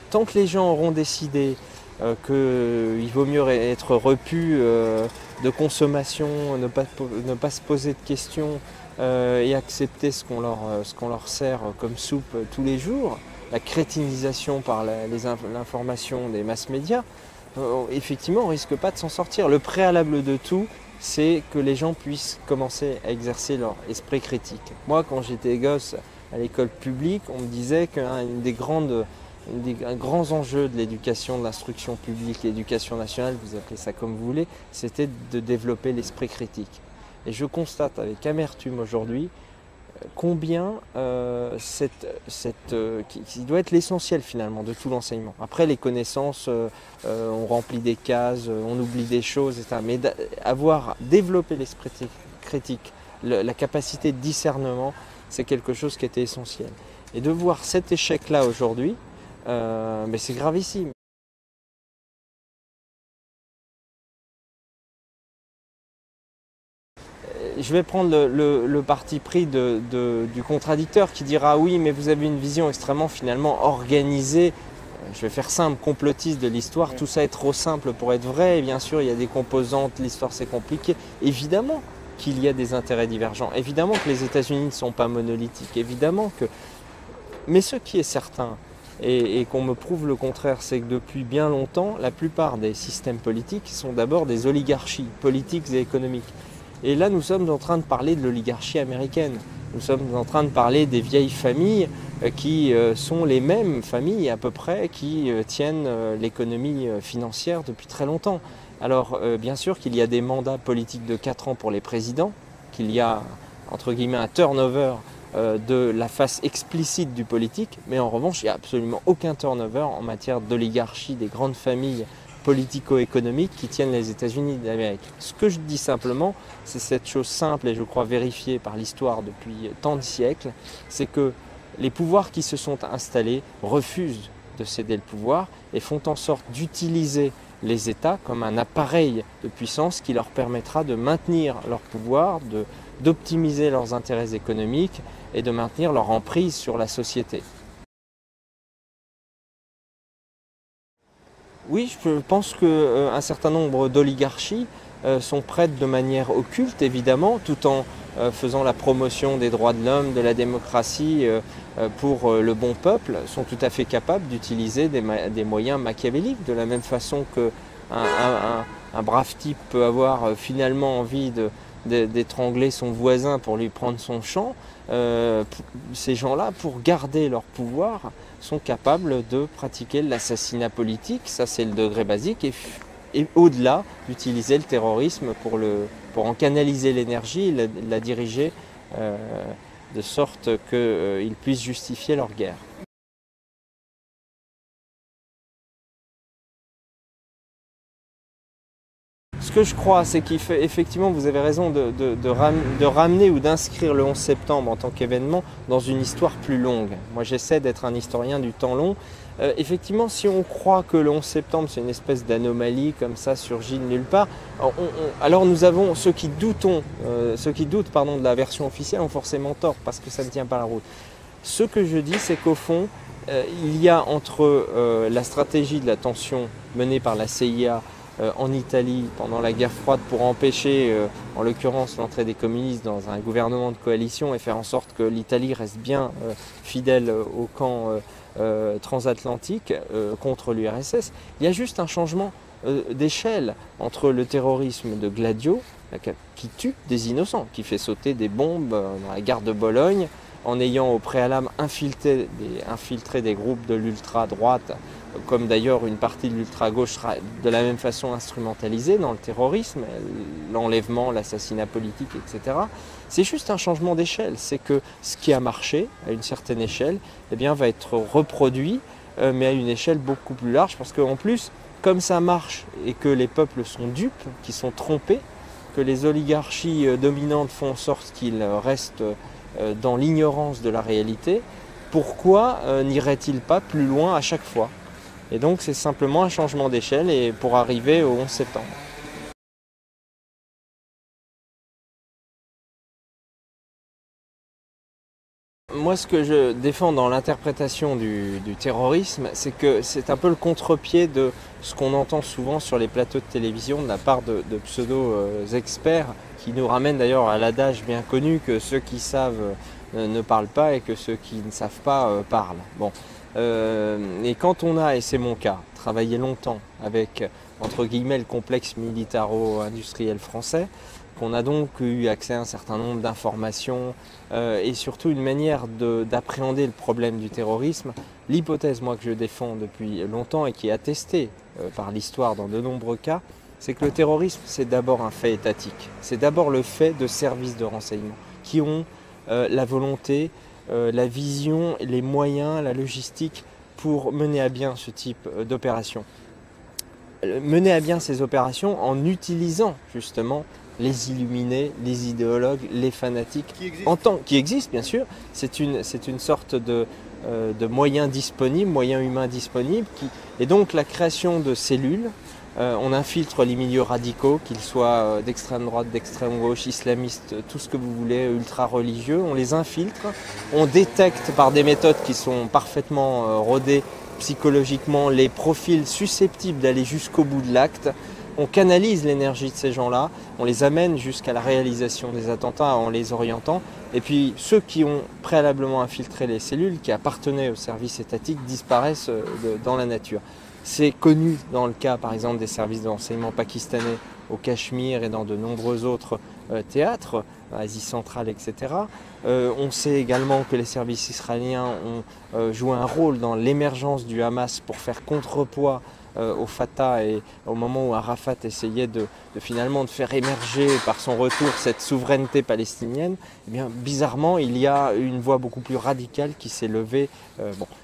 tant que les gens auront décidé qu'il vaut mieux être repu de consommation, ne pas se poser de questions et accepter ce qu'on leur sert comme soupe tous les jours, la crétinisation par l'information des mass médias, effectivement on ne risque pas de s'en sortir. Le préalable de tout, c'est que les gens puissent commencer à exercer leur esprit critique. Moi, quand j'étais gosse à l'école publique, on me disait qu'un des grands enjeux de l'éducation, de l'instruction publique, l'éducation nationale, vous appelez ça comme vous voulez, c'était de développer l'esprit critique. Et je constate avec amertume aujourd'hui combien qui doit être l'essentiel finalement de tout l'enseignement. Après les connaissances, on remplit des cases, on oublie des choses, etc. Mais avoir développé l'esprit critique, la capacité de discernement, c'est quelque chose qui était essentiel. Et de voir cet échec-là aujourd'hui, mais c'est gravissime. Je vais prendre le parti pris du contradicteur qui dira oui, mais vous avez une vision extrêmement finalement organisée. Je vais faire simple, complotiste de l'histoire. Tout ça est trop simple pour être vrai. Et bien sûr, il y a des composantes, l'histoire c'est compliqué. Évidemment qu'il y a des intérêts divergents. Évidemment que les États-Unis ne sont pas monolithiques. Évidemment que... Mais ce qui est certain, et qu'on me prouve le contraire, c'est que depuis bien longtemps, la plupart des systèmes politiques sont d'abord des oligarchies politiques et économiques. Et là, nous sommes en train de parler de l'oligarchie américaine. Nous sommes en train de parler des vieilles familles qui sont les mêmes familles à peu près qui tiennent l'économie financière depuis très longtemps. Alors, bien sûr qu'il y a des mandats politiques de 4 ans pour les présidents, qu'il y a, entre guillemets, un turnover de la face explicite du politique, mais en revanche, il n'y a absolument aucun turnover en matière d'oligarchie des grandes familles politico-économiques qui tiennent les États-Unis d'Amérique. Ce que je dis simplement, c'est cette chose simple et je crois vérifiée par l'histoire depuis tant de siècles, c'est que les pouvoirs qui se sont installés refusent de céder le pouvoir et font en sorte d'utiliser les États comme un appareil de puissance qui leur permettra de maintenir leur pouvoir, d'optimiser leurs intérêts économiques et de maintenir leur emprise sur la société. Oui, je pense qu'un certain nombre d'oligarchies sont prêtes de manière occulte, évidemment, tout en faisant la promotion des droits de l'homme, de la démocratie pour le bon peuple, sont tout à fait capables d'utiliser des moyens machiavéliques, de la même façon qu'un brave type peut avoir finalement envie d'étrangler son voisin pour lui prendre son champ. Ces gens-là, pour garder leur pouvoir, sont capables de pratiquer l'assassinat politique, ça c'est le degré basique, et au-delà d'utiliser le terrorisme pour en canaliser l'énergie, la diriger de sorte qu'ils puissent justifier leur guerre. Ce que je crois, c'est qu'effectivement, vous avez raison de ramener ou d'inscrire le 11 septembre en tant qu'événement dans une histoire plus longue. Moi, j'essaie d'être un historien du temps long. Effectivement, si on croit que le 11 septembre, c'est une espèce d'anomalie comme ça, surgie de nulle part, alors nous avons ceux qui doutent de la version officielle ont forcément tort parce que ça ne tient pas la route. Ce que je dis, c'est qu'au fond, il y a entre la stratégie de la tension menée par la CIA en Italie pendant la guerre froide pour empêcher, en l'occurrence, l'entrée des communistes dans un gouvernement de coalition et faire en sorte que l'Italie reste bien fidèle au camp transatlantique contre l'URSS. Il y a juste un changement d'échelle entre le terrorisme de Gladio, qui tue des innocents, qui fait sauter des bombes dans la gare de Bologne, en ayant au préalable infiltré des groupes de l'ultra-droite, comme d'ailleurs une partie de l'ultra-gauche sera de la même façon instrumentalisée dans le terrorisme, l'enlèvement, l'assassinat politique, etc. C'est juste un changement d'échelle. C'est que ce qui a marché à une certaine échelle eh bien, va être reproduit, mais à une échelle beaucoup plus large, parce qu'en plus, comme ça marche et que les peuples sont dupes, qui sont trompés, que les oligarchies dominantes font en sorte qu'ils restent dans l'ignorance de la réalité, pourquoi n'irait-il pas plus loin à chaque fois? Et donc c'est simplement un changement d'échelle et pour arriver au 11 septembre. moi, ce que je défends dans l'interprétation du terrorisme, c'est que c'est un peu le contre-pied de ce qu'on entend souvent sur les plateaux de télévision de la part de pseudo-experts qui nous ramènent d'ailleurs à l'adage bien connu que ceux qui savent ne parlent pas et que ceux qui ne savent pas parlent. Bon. Et quand on a, et c'est mon cas, travaillé longtemps avec, entre guillemets, le complexe militaro-industriel français, qu'on a donc eu accès à un certain nombre d'informations et surtout une manière d'appréhender le problème du terrorisme. L'hypothèse, moi, que je défends depuis longtemps et qui est attestée par l'histoire dans de nombreux cas, c'est que le terrorisme, c'est d'abord un fait étatique. C'est d'abord le fait de services de renseignement qui ont la volonté, la vision, les moyens, la logistique pour mener à bien ce type d'opération. Mener à bien ces opérations en utilisant justement les illuminés, les idéologues, les fanatiques, qui existent bien sûr. C'est une sorte de moyens disponibles, moyens humains disponibles, et donc la création de cellules. On infiltre les milieux radicaux, qu'ils soient d'extrême droite, d'extrême gauche, islamistes, tout ce que vous voulez, ultra-religieux. On les infiltre, on détecte par des méthodes qui sont parfaitement rodées psychologiquement les profils susceptibles d'aller jusqu'au bout de l'acte. On canalise l'énergie de ces gens-là, on les amène jusqu'à la réalisation des attentats en les orientant. Et puis ceux qui ont préalablement infiltré les cellules, qui appartenaient au service étatique, disparaissent dans la nature. C'est connu dans le cas, par exemple, des services de renseignement pakistanais au Cachemire et dans de nombreux autres théâtres, Asie centrale, etc. On sait également que les services israéliens ont joué un rôle dans l'émergence du Hamas pour faire contrepoids au Fatah et au moment où Arafat essayait finalement de faire émerger par son retour cette souveraineté palestinienne, eh bien, bizarrement, il y a une voix beaucoup plus radicale qui s'est levée.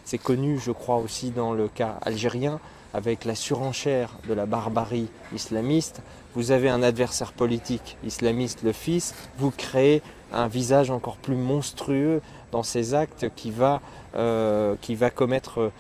C'est connu, je crois, aussi dans le cas algérien, avec la surenchère de la barbarie islamiste. Vous avez un adversaire politique islamiste, le fils, vous créez un visage encore plus monstrueux dans ces actes qui va commettre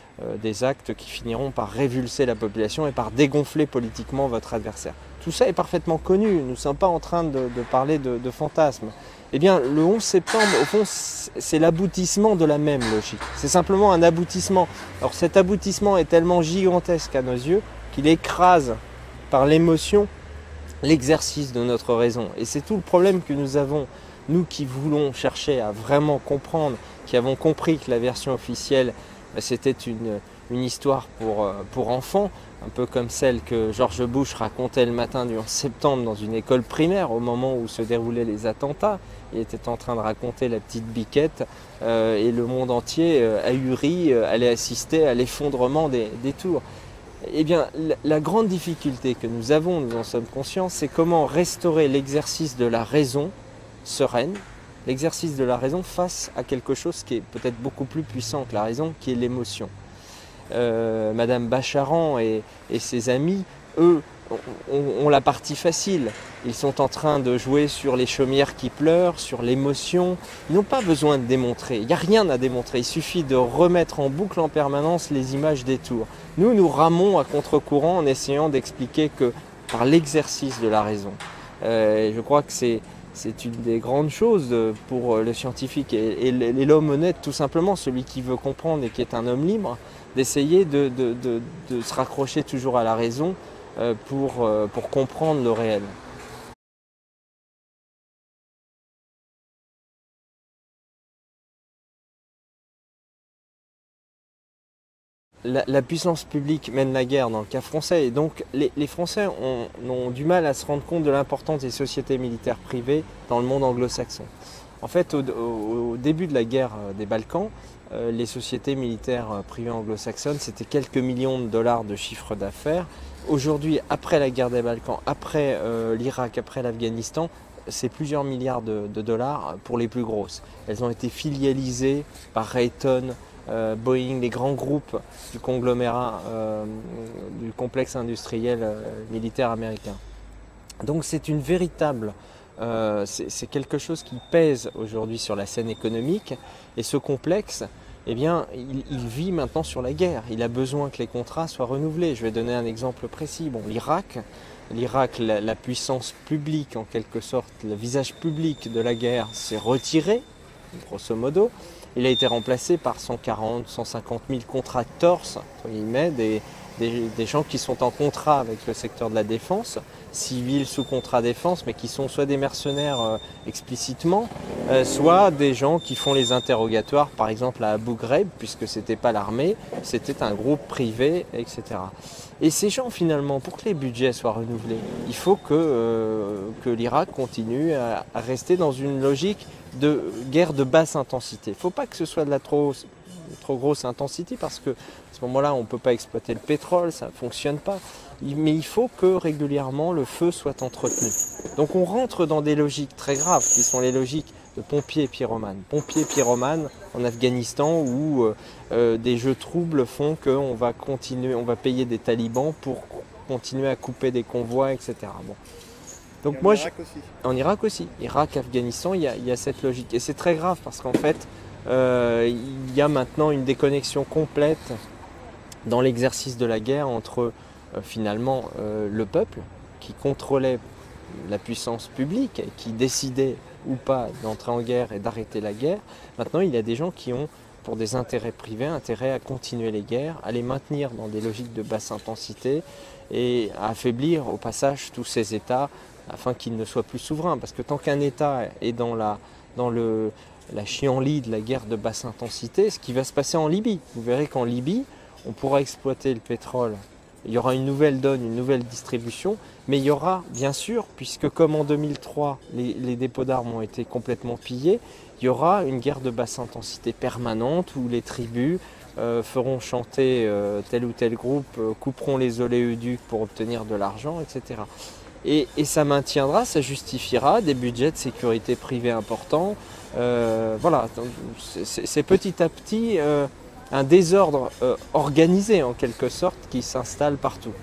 des actes qui finiront par révulser la population et par dégonfler politiquement votre adversaire. Tout ça est parfaitement connu, nous ne sommes pas en train de parler de fantasmes. Eh bien, le 11 septembre, au fond, c'est l'aboutissement de la même logique. C'est simplement un aboutissement. Alors cet aboutissement est tellement gigantesque à nos yeux qu'il écrase par l'émotion l'exercice de notre raison. Et c'est tout le problème que nous avons, nous qui voulons chercher à vraiment comprendre, qui avons compris que la version officielle, c'était une histoire pour enfants, un peu comme celle que George Bush racontait le matin du 11 septembre dans une école primaire au moment où se déroulaient les attentats. Il était en train de raconter la petite biquette et le monde entier, ahuri, allait assister à l'effondrement des tours. Eh bien, la grande difficulté que nous avons, nous en sommes conscients, c'est comment restaurer l'exercice de la raison sereine, l'exercice de la raison face à quelque chose qui est peut-être beaucoup plus puissant que la raison, qui est l'émotion. Madame Bacharan et ses amis, eux, ont la partie facile. Ils sont en train de jouer sur les chaumières qui pleurent, sur l'émotion. Ils n'ont pas besoin de démontrer. Il n'y a rien à démontrer. Il suffit de remettre en boucle en permanence les images des tours. Nous ramons à contre-courant en essayant d'expliquer que par l'exercice de la raison. Je crois que c'est une des grandes choses pour le scientifique et l'homme honnête, tout simplement, celui qui veut comprendre et qui est un homme libre, d'essayer de se raccrocher toujours à la raison pour comprendre le réel. La puissance publique mène la guerre dans le cas français et donc les Français ont du mal à se rendre compte de l'importance des sociétés militaires privées dans le monde anglo-saxon. En fait, au début de la guerre des Balkans, les sociétés militaires privées anglo-saxonnes, c'était quelques millions de dollars de chiffre d'affaires. Aujourd'hui, après la guerre des Balkans, après l'Irak, après l'Afghanistan, c'est plusieurs milliards de dollars pour les plus grosses. Elles ont été filialisées par Raytheon, Boeing, les grands groupes du conglomérat, du complexe industriel militaire américain. Donc c'est une véritable, c'est quelque chose qui pèse aujourd'hui sur la scène économique et ce complexe, eh bien, il vit maintenant sur la guerre. Il a besoin que les contrats soient renouvelés. Je vais donner un exemple précis. Bon, l'Irak, la puissance publique en quelque sorte, le visage public de la guerre s'est retiré, grosso modo. il a été remplacé par 140, 150 000 contractors, entre guillemets, des gens qui sont en contrat avec le secteur de la défense, civils sous contrat défense, mais qui sont soit des mercenaires explicitement, soit des gens qui font les interrogatoires, par exemple à Abu Ghraib, puisque c'était pas l'armée, c'était un groupe privé, etc. Et ces gens, finalement, pour que les budgets soient renouvelés, il faut que l'Irak continue à rester dans une logique de guerre de basse intensité. Il ne faut pas que ce soit de la trop grosse intensité, parce que à ce moment-là, on ne peut pas exploiter le pétrole, ça ne fonctionne pas. Mais il faut que régulièrement le feu soit entretenu. Donc on rentre dans des logiques très graves, qui sont les logiques de pompiers et pyromanes. Pompiers et pyromanes en Afghanistan, où des jeux troubles font qu'on va continuer, on va payer des talibans pour continuer à couper des convois, etc. Bon. Donc moi, en Irak aussi. Irak, Afghanistan, il y a cette logique. Et c'est très grave parce qu'en fait, il y a maintenant une déconnexion complète dans l'exercice de la guerre entre finalement le peuple qui contrôlait la puissance publique et qui décidait ou pas d'entrer en guerre et d'arrêter la guerre. Maintenant, il y a des gens qui ont, pour des intérêts privés, intérêt à continuer les guerres, à les maintenir dans des logiques de basse intensité et à affaiblir au passage tous ces États afin qu'ils ne soient plus souverains. Parce que tant qu'un État est dans la chienlit de la guerre de basse intensité, ce qui va se passer en Libye. Vous verrez qu'en Libye, on pourra exploiter le pétrole. Il y aura une nouvelle donne, une nouvelle distribution, mais il y aura, bien sûr, puisque comme en 2003, les dépôts d'armes ont été complètement pillés, il y aura une guerre de basse intensité permanente où les tribus feront chanter tel ou tel groupe, couperont les oléoducs pour obtenir de l'argent, etc. Et ça maintiendra, ça justifiera des budgets de sécurité privée importants. Voilà, c'est petit à petit un désordre organisé en quelque sorte qui s'installe partout.